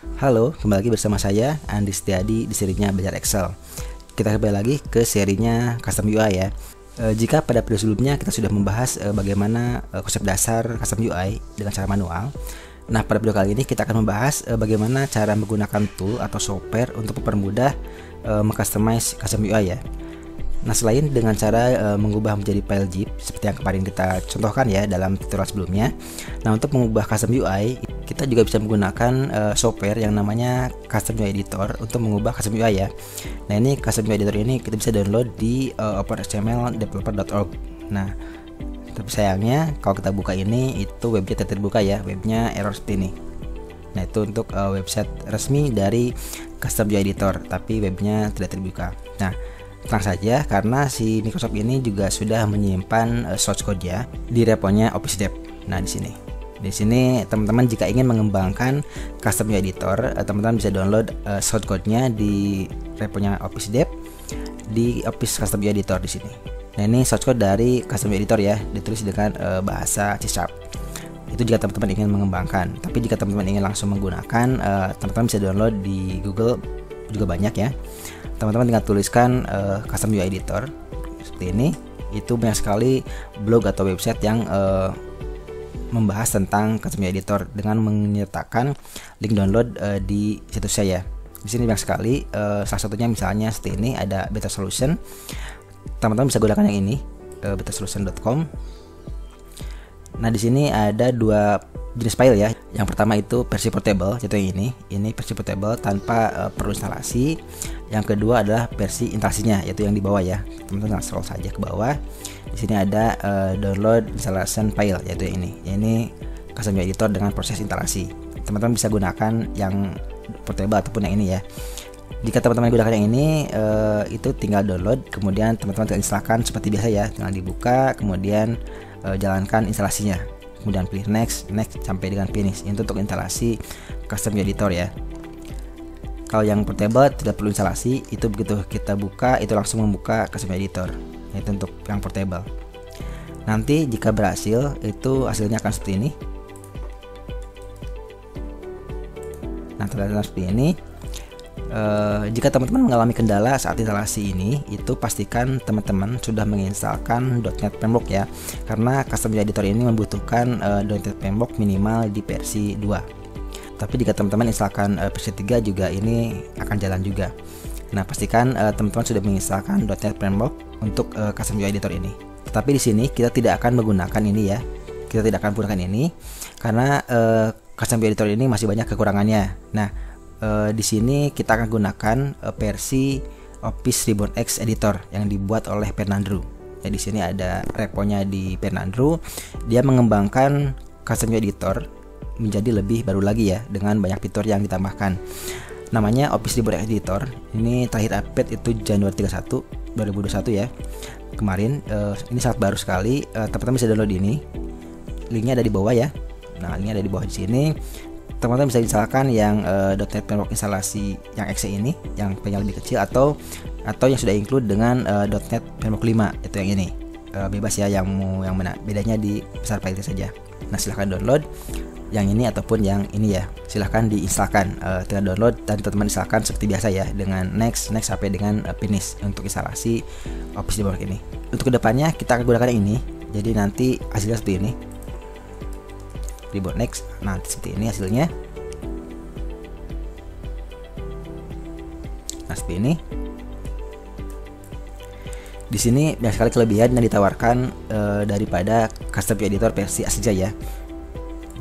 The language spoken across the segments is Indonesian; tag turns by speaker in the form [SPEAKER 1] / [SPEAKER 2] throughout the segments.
[SPEAKER 1] Halo, kembali lagi bersama saya Andi Setiadi di serinya Belajar Excel. Kita kembali lagi ke serinya Custom UI ya. Jika pada video sebelumnya kita sudah membahas bagaimana konsep dasar Custom UI dengan cara manual. Nah, pada video kali ini kita akan membahas bagaimana cara menggunakan tool atau software untuk mempermudah mengcustomize Custom UI ya. Nah, selain dengan cara mengubah menjadi file zip seperti yang kemarin kita contohkan ya dalam tutorial sebelumnya. Nah, untuk mengubah custom UI, kita juga bisa menggunakan software yang namanya Custom UI Editor untuk mengubah custom UI ya. Nah, ini Custom UI Editor ini kita bisa download di openhtmldeveloper.org. Nah, tapi sayangnya kalau kita buka ini itu webnya tidak terbuka ya, webnya error seperti ini. Nah, itu untuk website resmi dari Custom UI Editor, tapi webnya tidak terbuka. Nah, tenang saja karena si Microsoft ini juga sudah menyimpan source code-nya di reponya Office Dev. Nah, di sini teman-teman jika ingin mengembangkan Custom UI Editor, teman-teman bisa download source code-nya di reponya Office Dev di Office Custom UI Editor di sini. Nah, ini source code dari Custom UI Editor ya, ditulis dengan bahasa C#. Itu jika teman-teman ingin mengembangkan. Tapi jika teman-teman ingin langsung menggunakan, teman-teman bisa download di Google juga banyak ya. Teman-teman tinggal tuliskan Custom UI Editor seperti ini. Itu banyak sekali blog atau website yang membahas tentang Custom UI Editor dengan menyertakan link download di situs saya. Di sini banyak sekali, salah satunya misalnya seperti ini ada Beta Solution. Teman-teman bisa gunakan yang ini, betasolution.com. Nah, di sini ada dua jenis file ya. Yang pertama itu versi portable, yaitu yang ini. Ini versi portable tanpa perlu instalasi. Yang kedua adalah versi instalasinya, yaitu yang di bawah ya. Teman-teman scroll saja ke bawah. Di sini ada download installation file, yaitu yang ini. Ini Custom UI Editor dengan proses instalasi. Teman-teman bisa gunakan yang portable ataupun yang ini ya. Jika teman-teman gunakan yang ini, itu tinggal download, kemudian teman-teman tinggal instalkan seperti biasa ya. Tinggal dibuka, kemudian jalankan instalasinya, kemudian pilih next sampai dengan finish. Itu untuk instalasi Custom UI Editor ya. Kalau yang portable tidak perlu instalasi, itu begitu kita buka itu langsung membuka Custom UI Editor. Itu untuk yang portable. Nanti jika berhasil, itu hasilnya akan seperti ini. Nah, terlihat seperti ini. Jika teman-teman mengalami kendala saat instalasi ini, itu pastikan teman-teman sudah menginstalkan .NET Framework ya, karena Custom UI Editor ini membutuhkan .NET Framework minimal di versi 2. Tapi jika teman-teman instalkan versi 3 juga ini akan jalan juga. Nah, pastikan teman-teman sudah menginstalkan .NET Framework untuk Custom UI Editor ini. Tetapi di sini kita tidak akan menggunakan ini ya. Kita tidak akan menggunakan ini karena Custom UI Editor ini masih banyak kekurangannya. Nah, di sini kita akan gunakan versi Office Ribbon X Editor yang dibuat oleh Fernandro. Ya, di sini ada reponya di Fernandro. Dia mengembangkan Custom UI Editor menjadi lebih baru lagi ya, dengan banyak fitur yang ditambahkan. Namanya Office Ribbon X Editor. Ini terakhir update itu Januari 31 2021 ya. Kemarin ini sangat baru sekali. Teman-teman bisa download ini. Linknya ada di bawah ya. Nah, linknya ada di bawah di sini. Teman-teman bisa installkan yang .NET Framework instalasi yang exe ini, yang filenya lebih kecil, atau yang sudah include dengan .NET Framework 5, itu yang ini. Bebas ya, yang mana, bedanya di besar file saja. Nah, silahkan download yang ini ataupun yang ini ya, silahkan diinstalkan. Tinggal download dan teman-teman instalkan seperti biasa ya, dengan next sampai dengan finish untuk instalasi Office Framework ini. Untuk kedepannya kita akan gunakan yang ini, jadi nanti hasilnya seperti ini. Ribbon Next, nanti seperti ini hasilnya. Nah, seperti ini. Di sini banyak sekali kelebihan yang ditawarkan daripada Custom UI Editor versi aslinya ya.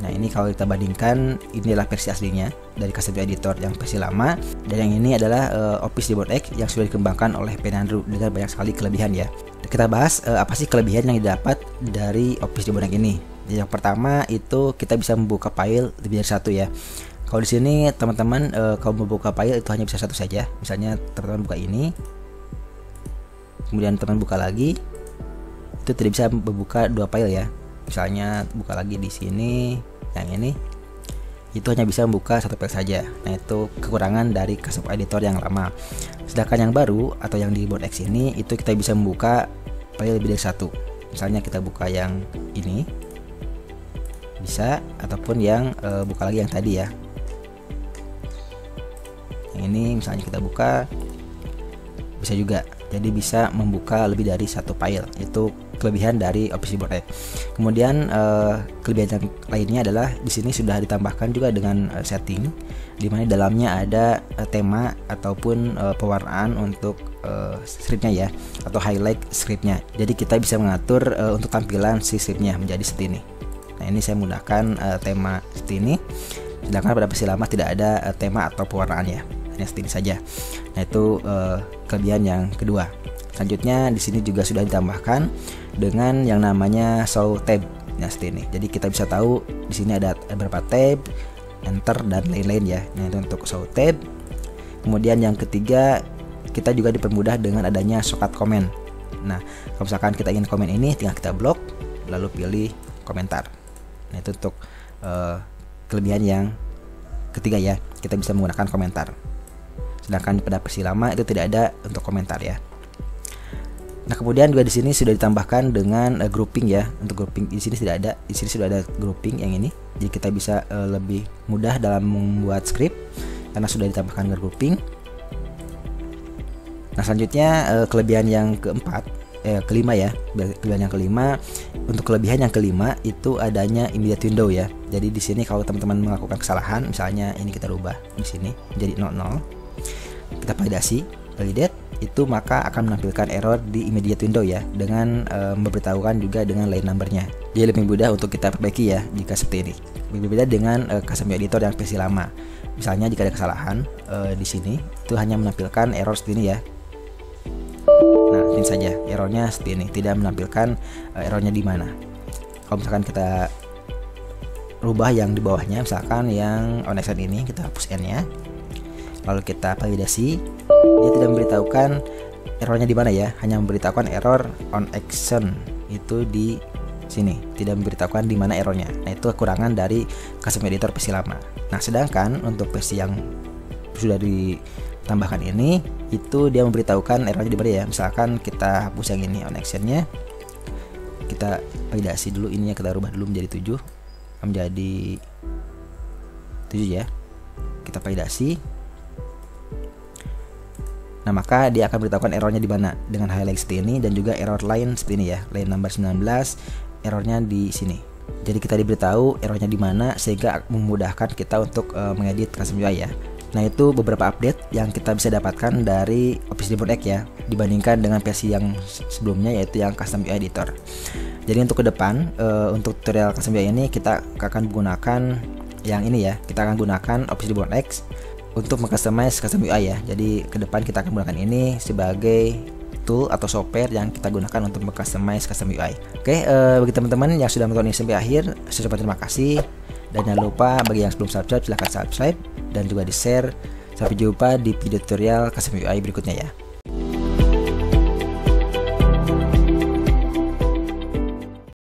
[SPEAKER 1] Nah, ini kalau kita bandingkan, ini adalah versi aslinya dari Custom UI Editor yang versi lama, dan yang ini adalah Office Ribbon X yang sudah dikembangkan oleh Fernandro dengan banyak sekali kelebihan ya. Kita bahas apa sih kelebihan yang didapat dari Office Ribbon X ini. Yang pertama itu kita bisa membuka file lebih dari satu ya. Kalau di sini teman-teman kalau membuka file itu hanya bisa satu saja. Misalnya teman-teman buka ini, kemudian teman buka lagi, itu tidak bisa membuka dua file ya. Misalnya buka lagi di sini, yang ini, itu hanya bisa membuka satu file saja. Nah, itu kekurangan dari Custom Editor yang lama. Sedangkan yang baru atau yang di Ribbon X ini, itu kita bisa membuka file lebih dari satu. Misalnya kita buka yang ini, bisa, ataupun yang buka lagi yang tadi ya. Yang ini misalnya kita buka, bisa juga. Jadi bisa membuka lebih dari satu file. Itu kelebihan dari Office Keyboard X. Kemudian kelebihan yang lainnya adalah di sini sudah ditambahkan juga dengan setting, di mana di dalamnya ada tema ataupun pewarnaan untuk scriptnya ya, atau highlight scriptnya. Jadi kita bisa mengatur untuk tampilan si scriptnya menjadi seperti ini. Nah, ini saya menggunakan tema seperti ini. Sedangkan pada versi lama tidak ada tema atau pewarnaan ya, hanya seperti ini saja. Nah, itu kelebihan yang kedua. Selanjutnya di sini juga sudah ditambahkan dengan yang namanya show tab. Nah, seperti ini. Jadi kita bisa tahu di sini ada beberapa tab, enter dan lain-lain ya. Nah, itu untuk show tab. Kemudian yang ketiga, kita juga dipermudah dengan adanya shortcut comment. Nah, kalau misalkan kita ingin komen ini, tinggal kita blok lalu pilih komentar. Nah, itu untuk kelebihan yang ketiga ya. Kita bisa menggunakan komentar. Sedangkan pada versi lama itu tidak ada untuk komentar ya. Nah, kemudian juga di sini sudah ditambahkan dengan grouping ya. Untuk grouping di sini tidak ada. Di sini sudah ada grouping yang ini. Jadi kita bisa lebih mudah dalam membuat script karena sudah ditambahkan grouping. Nah, selanjutnya kelebihan yang kelima ya. Kelebihan yang kelima, untuk kelebihan yang kelima itu adanya immediate window ya. Jadi di sini kalau teman-teman melakukan kesalahan, misalnya ini kita rubah di sini menjadi 00. Kita validate itu, maka akan menampilkan error di immediate window ya, dengan memberitahukan juga dengan line numbernya. Jadi lebih mudah untuk kita perbaiki ya jika seperti ini. Berbeda dengan custom UI editor yang versi lama. Misalnya jika ada kesalahan di sini itu hanya menampilkan error seperti ini ya. Nah, ini saja errornya seperti ini, tidak menampilkan errornya di mana. Kalau misalkan kita rubah yang di bawahnya, misalkan yang on action ini kita hapus n-nya, lalu kita validasi, dia tidak memberitahukan errornya di mana ya, hanya memberitahukan error on action itu di sini, tidak memberitahukan di mana errornya. Nah, itu kekurangan dari custom editor versi lama. Nah, sedangkan untuk versi yang sudah ditambahkan ini, itu dia memberitahukan errornya di mana ya. Misalkan kita hapus yang ini on actionnya, kita validasi dulu ininya, kita rubah dulu menjadi 7 ya. Kita validasi. Nah, maka dia akan beritahukan errornya di mana dengan highlight seperti ini, dan juga error lain seperti ini ya, line number 19, errornya di sini. Jadi kita diberitahu errornya di mana sehingga memudahkan kita untuk mengedit custom UI ya. Nah, itu beberapa update yang kita bisa dapatkan dari Office Keyboard X ya, dibandingkan dengan versi yang sebelumnya, yaitu yang custom UI editor. Jadi untuk ke depan, untuk tutorial custom UI ini kita akan menggunakan yang ini ya. Kita akan gunakan Office Keyboard X untuk mengcustomize custom UI ya. Jadi ke depan kita akan menggunakan ini sebagai tool atau software yang kita gunakan untuk mengcustomize custom UI. Oke, bagi teman-teman yang sudah menonton ini sampai akhir, saya ucapkan terima kasih. Dan jangan lupa bagi yang belum subscribe, silahkan subscribe dan juga di share. Sampai jumpa di video tutorial custom UI berikutnya ya.